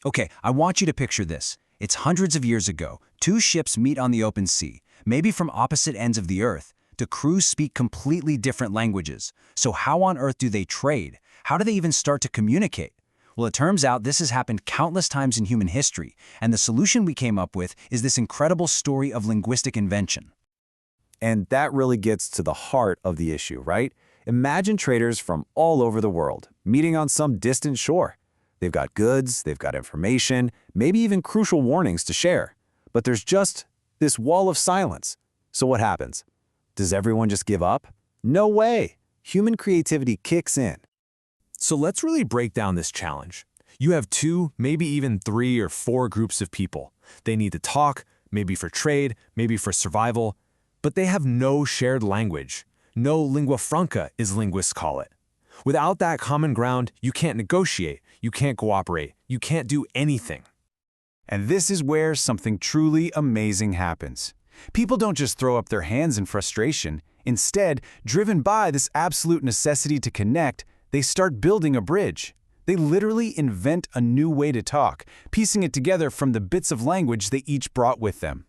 Okay, I want you to picture this. It's hundreds of years ago. Two ships meet on the open sea, maybe from opposite ends of the earth. The crews speak completely different languages. So how on earth do they trade? How do they even start to communicate? Well, it turns out this has happened countless times in human history, and the solution we came up with is this incredible story of linguistic invention. And that really gets to the heart of the issue, right? Imagine traders from all over the world meeting on some distant shore. They've got goods, they've got information, maybe even crucial warnings to share. But there's just this wall of silence. So what happens? Does everyone just give up? No way! Human creativity kicks in. So let's really break down this challenge. You have two, maybe even three or four groups of people. They need to talk, maybe for trade, maybe for survival, but they have no shared language. No lingua franca, as linguists call it. Without that common ground, you can't negotiate, you can't cooperate, you can't do anything. And this is where something truly amazing happens. People don't just throw up their hands in frustration. Instead, driven by this absolute necessity to connect, they start building a bridge. They literally invent a new way to talk, piecing it together from the bits of language they each brought with them.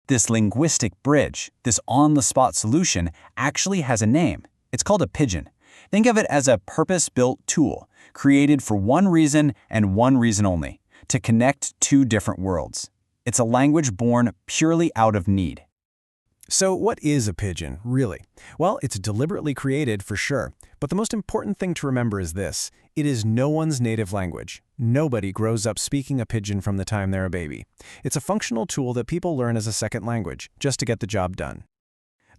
This linguistic bridge, this on-the-spot solution, actually has a name. It's called a pidgin. Think of it as a purpose-built tool, created for one reason and one reason only, to connect two different worlds. It's a language born purely out of need. So what is a pidgin, really? Well, it's deliberately created for sure, but the most important thing to remember is this. It is no one's native language. Nobody grows up speaking a pidgin from the time they're a baby. It's a functional tool that people learn as a second language, just to get the job done.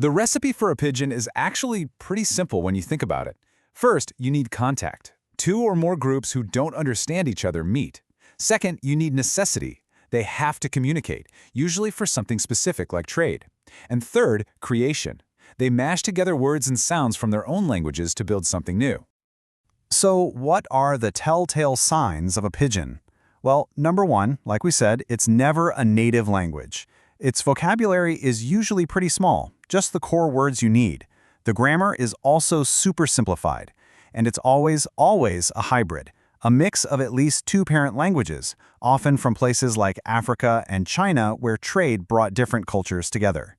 The recipe for a pidgin is actually pretty simple when you think about it. First, you need contact. Two or more groups who don't understand each other meet. Second, you need necessity. They have to communicate, usually for something specific like trade. And third, creation. They mash together words and sounds from their own languages to build something new. So what are the telltale signs of a pidgin? Well, number one, like we said, it's never a native language. Its vocabulary is usually pretty small, just the core words you need. The grammar is also super simplified. And it's always a hybrid, a mix of at least two parent languages, often from places like Africa and China where trade brought different cultures together.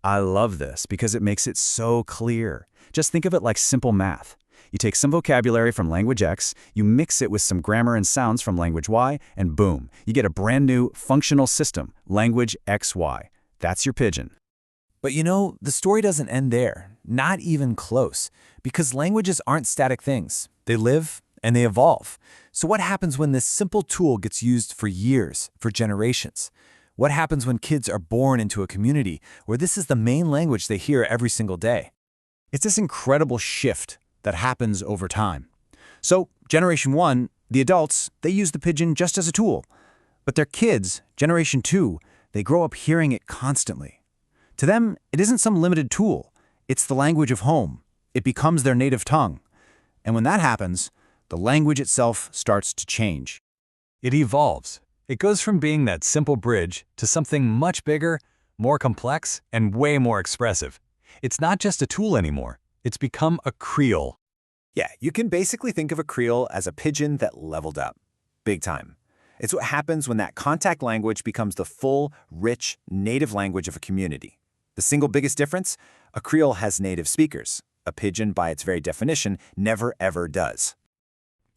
I love this because it makes it so clear. Just think of it like simple math. You take some vocabulary from language X, you mix it with some grammar and sounds from language Y, and boom, you get a brand new functional system, language XY. That's your pidgin. But you know, the story doesn't end there, not even close, because languages aren't static things. They live and they evolve. So what happens when this simple tool gets used for years, for generations? What happens when kids are born into a community where this is the main language they hear every single day? It's this incredible shift that happens over time. So, Generation 1, the adults, they use the pidgin just as a tool. But their kids, Generation 2, they grow up hearing it constantly. To them, it isn't some limited tool. It's the language of home. It becomes their native tongue. And when that happens, the language itself starts to change. It evolves. It goes from being that simple bridge to something much bigger, more complex, and way more expressive. It's not just a tool anymore. It's become a Creole. Yeah, you can basically think of a Creole as a pidgin that leveled up. Big time. It's what happens when that contact language becomes the full, rich, native language of a community. The single biggest difference? A Creole has native speakers. A pidgin, by its very definition, never ever does.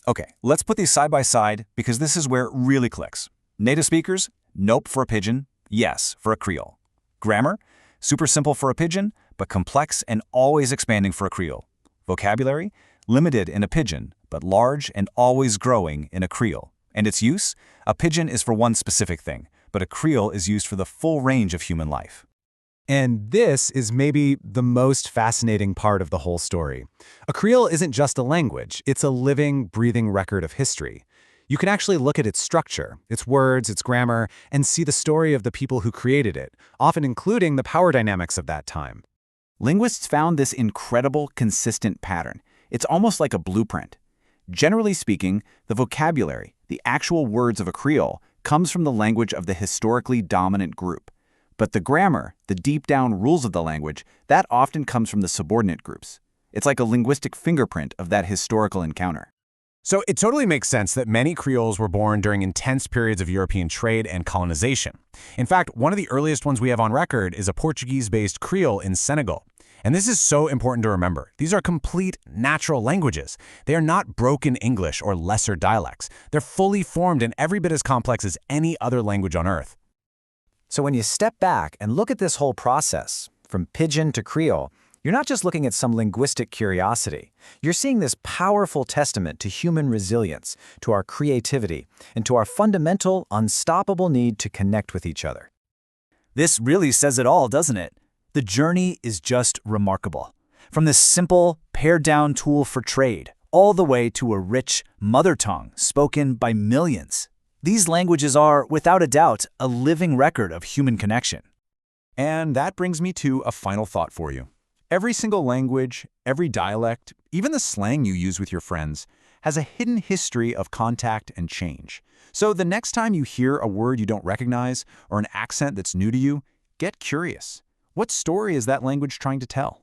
Okay, let's put these side by side because this is where it really clicks. Native speakers? Nope for a pidgin, yes for a Creole. Grammar? Super simple for a pidgin, but complex and always expanding for a Creole. Vocabulary? Limited in a pidgin, but large and always growing in a Creole. And its use? A pidgin is for one specific thing, but a Creole is used for the full range of human life. And this is maybe the most fascinating part of the whole story. A Creole isn't just a language, it's a living, breathing record of history. You can actually look at its structure, its words, its grammar, and see the story of the people who created it, often including the power dynamics of that time. Linguists found this incredible, consistent pattern. It's almost like a blueprint. Generally speaking, the vocabulary, the actual words of a Creole, comes from the language of the historically dominant group. But the grammar, the deep-down rules of the language, that often comes from the subordinate groups. It's like a linguistic fingerprint of that historical encounter. So it totally makes sense that many Creoles were born during intense periods of European trade and colonization. In fact, one of the earliest ones we have on record is a Portuguese-based Creole in Senegal. And this is so important to remember. These are complete natural languages. They are not broken English or lesser dialects. They're fully formed and every bit as complex as any other language on Earth. So when you step back and look at this whole process, from Pidgin to Creole, you're not just looking at some linguistic curiosity. You're seeing this powerful testament to human resilience, to our creativity, and to our fundamental, unstoppable need to connect with each other. This really says it all, doesn't it? The journey is just remarkable. From this simple, pared-down tool for trade, all the way to a rich mother tongue spoken by millions. These languages are, without a doubt, a living record of human connection. And that brings me to a final thought for you. Every single language, every dialect, even the slang you use with your friends, has a hidden history of contact and change. So the next time you hear a word you don't recognize or an accent that's new to you, get curious. What story is that language trying to tell?